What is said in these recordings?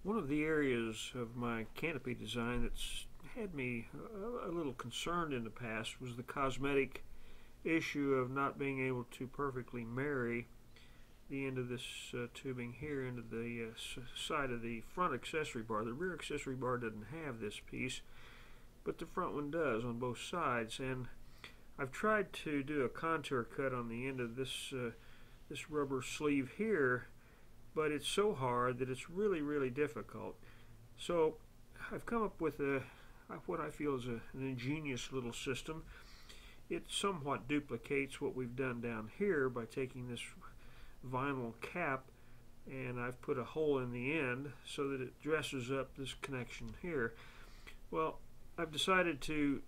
One of the areas of my canopy design that's had me a little concerned in the past was the cosmetic issue of not being able to perfectly marry the end of this tubing here into the side of the front accessory bar. The rear accessory bar doesn't have this piece, but the front one does on both sides, and I've tried to do a contour cut on the end of this this rubber sleeve here, but it's so hard that it's really difficult. So I've come up with what I feel is an ingenious little system. It somewhat duplicates what we've done down here by taking this vinyl cap, and I've put a hole in the end so that it dresses up this connection here. Well, I've decided to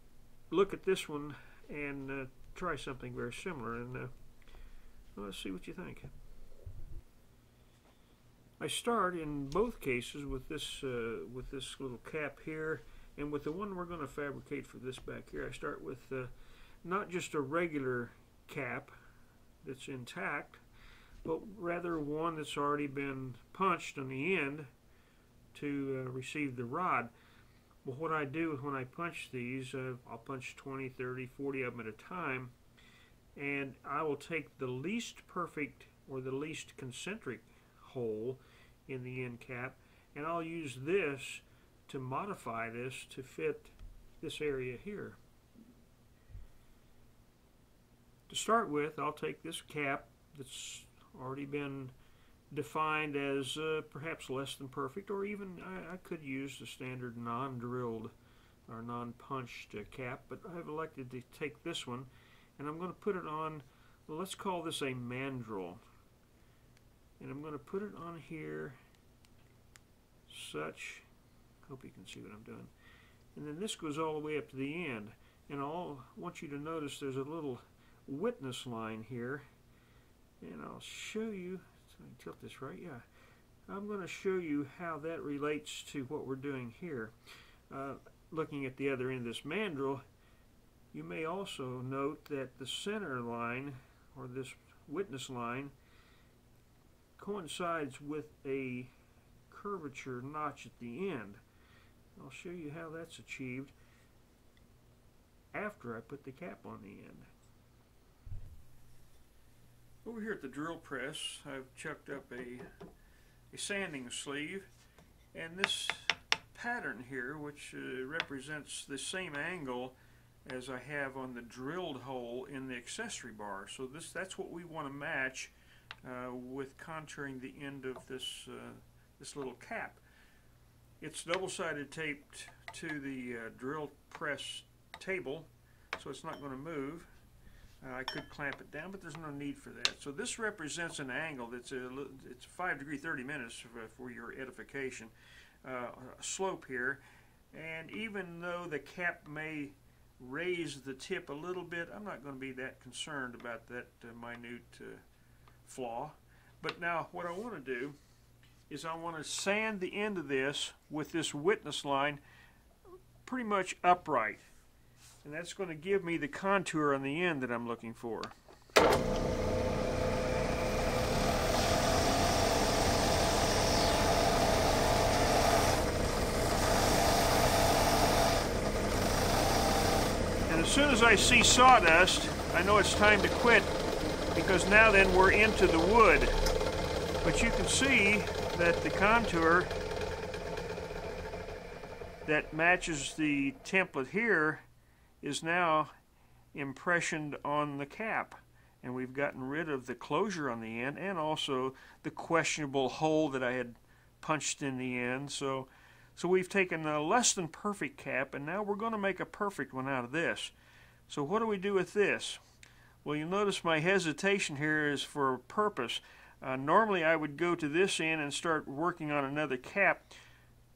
look at this one and try something very similar, and well, let's see what you think. I start in both cases with this little cap here, and with the one we're going to fabricate for this back here, I start with not just a regular cap that's intact, but rather one that's already been punched on the end to receive the rod. Well, what I do when I punch these, I'll punch 20, 30, 40 of them at a time, and I will take the least perfect or the least concentric hole in the end cap, and I'll use this to modify this to fit this area here. To start with, I'll take this cap that's already been defined as perhaps less than perfect, or even I could use the standard non-drilled or non-punched cap, but I've elected to take this one, and I'm going to put it on, well, let's call this a mandrel, and I'm going to put it on here such, hope you can see what I'm doing, and then this goes all the way up to the end, and I want you to notice there's a little witness line here, and I'll show you, so I can tilt this right, yeah, I'm going to show you how that relates to what we're doing here. Looking at the other end of this mandrel, you may also note that the center line, or this witness line, coincides with a curvature notch at the end. I'll show you how that's achieved after I put the cap on the end. Over here at the drill press, I've chucked up a sanding sleeve, and this pattern here, which represents the same angle as I have on the drilled hole in the accessory bar. So that's what we want to match with contouring the end of this this little cap. It's double-sided taped to the drill press table, so it's not going to move. I could clamp it down, but there's no need for that. So this represents an angle that's it's 5 degrees 30 minutes for your edification, a slope here, and even though the cap may raise the tip a little bit, I'm not going to be that concerned about that minute flaw. But now what I want to do is I want to sand the end of this with this witness line pretty much upright. And that's going to give me the contour on the end that I'm looking for. And as soon as I see sawdust, I know it's time to quit, because now then we're into the wood. But you can see that the contour that matches the template here is now impressioned on the cap, and we've gotten rid of the closure on the end and also the questionable hole that I had punched in the end. So we've taken a less than perfect cap, and now we're going to make a perfect one out of this. So what do we do with this? Well, you'll notice my hesitation here is for a purpose. Normally I would go to this end and start working on another cap,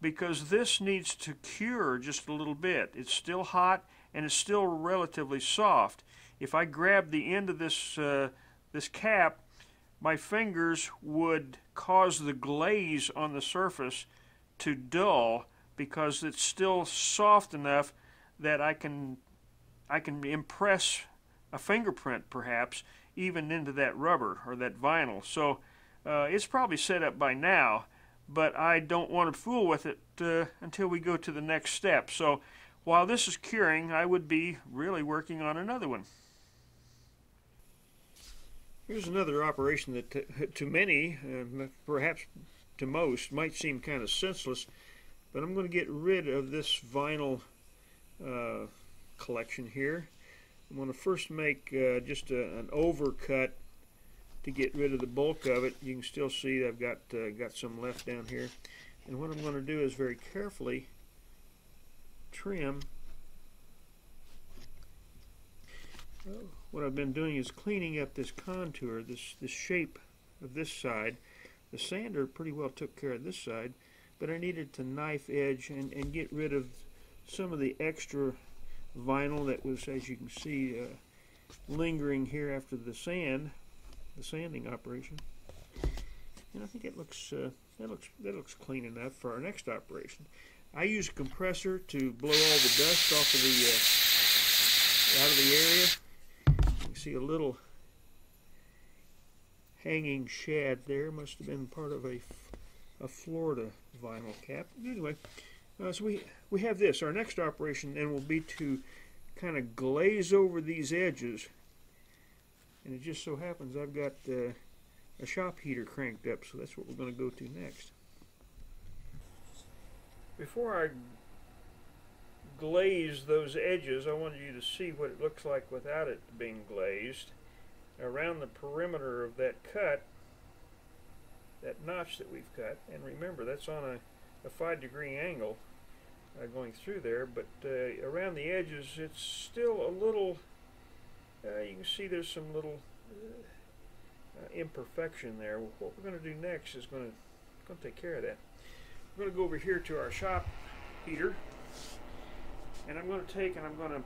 because this needs to cure just a little bit. It's still hot and it's still relatively soft. If I grab the end of this this cap, my fingers would cause the glaze on the surface to dull, because it's still soft enough that I can impress a fingerprint perhaps even into that rubber or that vinyl. So it's probably set up by now, but I don't want to fool with it until we go to the next step. So while this is curing, I would be really working on another one. Here's another operation that to many, perhaps to most, might seem kind of senseless, but I'm going to get rid of this vinyl collection here. I'm going to first make just an overcut to get rid of the bulk of it. You can still see I've got some left down here. And what I'm going to do is very carefully trim. What I've been doing is cleaning up this contour, this shape of this side. The sander pretty well took care of this side, but I needed to knife edge and get rid of some of the extra vinyl that was, as you can see, lingering here after the sanding operation. And I think it looks that looks clean enough for our next operation. I use a compressor to blow all the dust off of the out of the area. You can see a little hanging shad there. Must have been part of a Florida vinyl cap. Anyway, so we have this. Our next operation then will be to kind of glaze over these edges. And it just so happens I've got a shop heater cranked up, so that's what we're going to go to next. Before I glaze those edges, I wanted you to see what it looks like without it being glazed. Around the perimeter of that cut, that notch that we've cut, and remember that's on a 5-degree angle going through there, but around the edges it's still a little, you can see there's some little imperfection there. What we're going to do next is going to take care of that. We're going to go over here to our shop heater, and I'm going to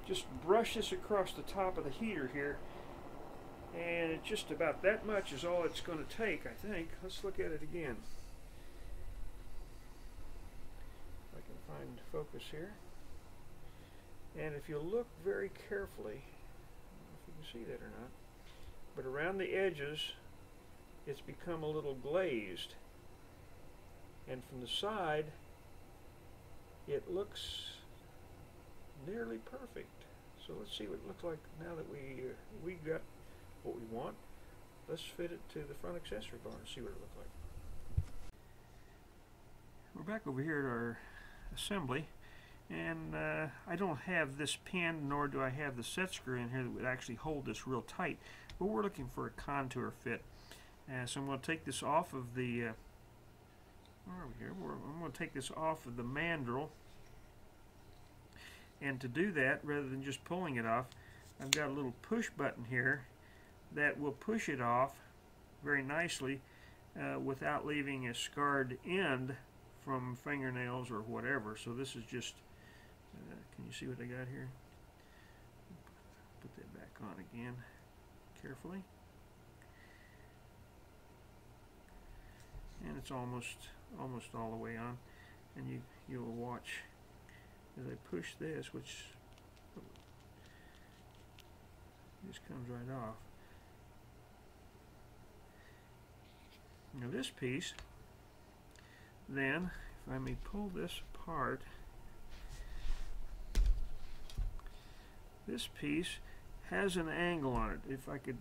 just brush this across the top of the heater here, and it's just about that much is all it's going to take, I think. Let's look at it again. If I can find focus here. And if you look very carefully, I don't know if you can see that or not, but around the edges it's become a little glazed. And from the side it looks nearly perfect. So let's see what it looks like now that we got what we want. Let's fit it to the front accessory bar and see what it looks like. We're back over here at our assembly, and I don't have this pin, nor do I have the set screw in here that would actually hold this real tight, but we're looking for a contour fit. So I'm going to take this off of the where are we here? I'm going to take this off of the mandrel, and to do that, rather than just pulling it off, I've got a little push button here that will push it off very nicely without leaving a scarred end from fingernails or whatever. So this is just, can you see what I got here? Put that back on again carefully. And it's almost all the way on. And you'll watch as I push this, which just comes right off. Now this piece, then, if I may pull this apart, this piece has an angle on it. If I could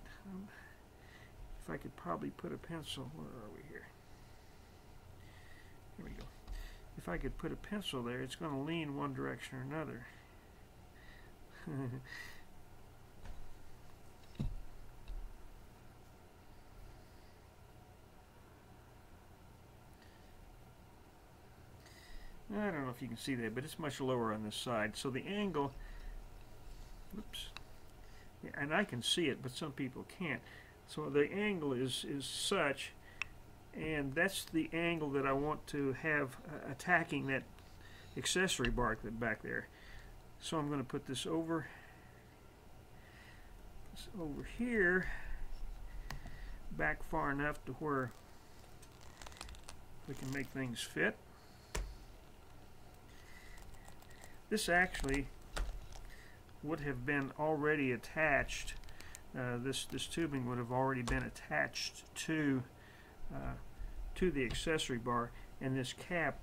probably put a pencil, where are we here? Here we go. If I could put a pencil there, it's going to lean one direction or another. I don't know if you can see that, but it's much lower on this side. So the angle, oops, yeah, and I can see it, but some people can't. So the angle is such, and that's the angle that I want to have attacking that accessory bar back there. So I'm going to put this over here, back far enough to where we can make things fit. This actually would have been already attached. This tubing would have already been attached to to the accessory bar, and this cap,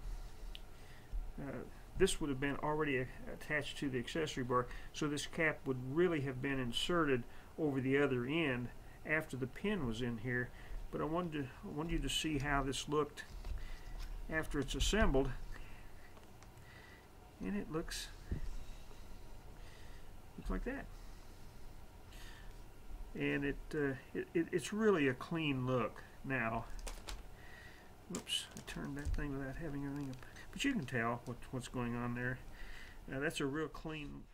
this would have been already attached to the accessory bar, so this cap would really have been inserted over the other end after the pin was in here. But I wanted you to see how this looked after it's assembled, and it looks like that. And it's really a clean look now. Whoops, I turned that thing without having everything up. But you can tell what's going on there. Now that's a real clean